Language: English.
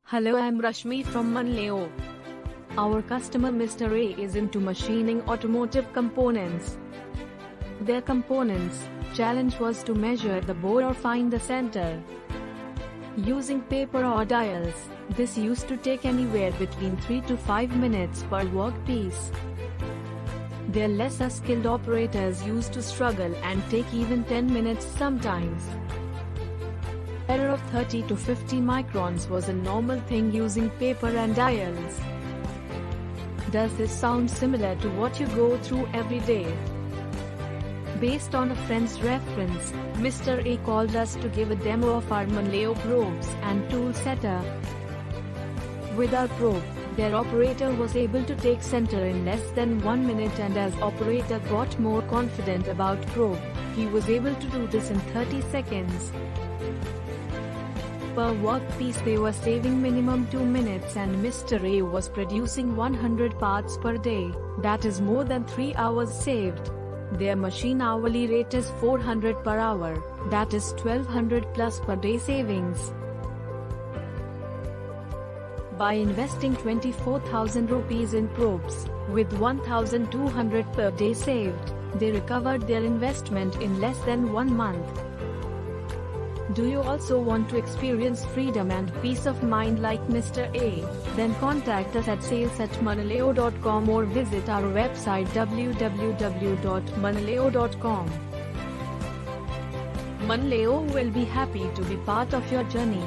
Hello, I'm Rashmi from Manleo. Our customer Mr. A is into machining automotive components. Their components challenge was to measure the bore or find the center. Using paper or dials, this used to take anywhere between 3 to 5 minutes per workpiece. Their lesser skilled operators used to struggle and take even 10 minutes sometimes. Error of 30 to 50 microns was a normal thing using paper and dials. Does this sound similar to what you go through every day? Based on a friend's reference, Mr. A called us to give a demo of our Manleo probes and tool setup. With our probe, their operator was able to take center in less than 1 minute, and as operator got more confident about probe, he was able to do this in 30 seconds. Per workpiece they were saving minimum 2 minutes, and Mr. A was producing 100 parts per day, that is more than 3 hours saved. Their machine hourly rate is 400 per hour, that is 1200 plus per day savings. By investing 24,000 rupees in probes, with 1,200 per day saved, they recovered their investment in less than 1 month. Do you also want to experience freedom and peace of mind like Mr. A? Then contact us at sales@manleo.com or visit our website www.manleo.com. Manleo will be happy to be part of your journey.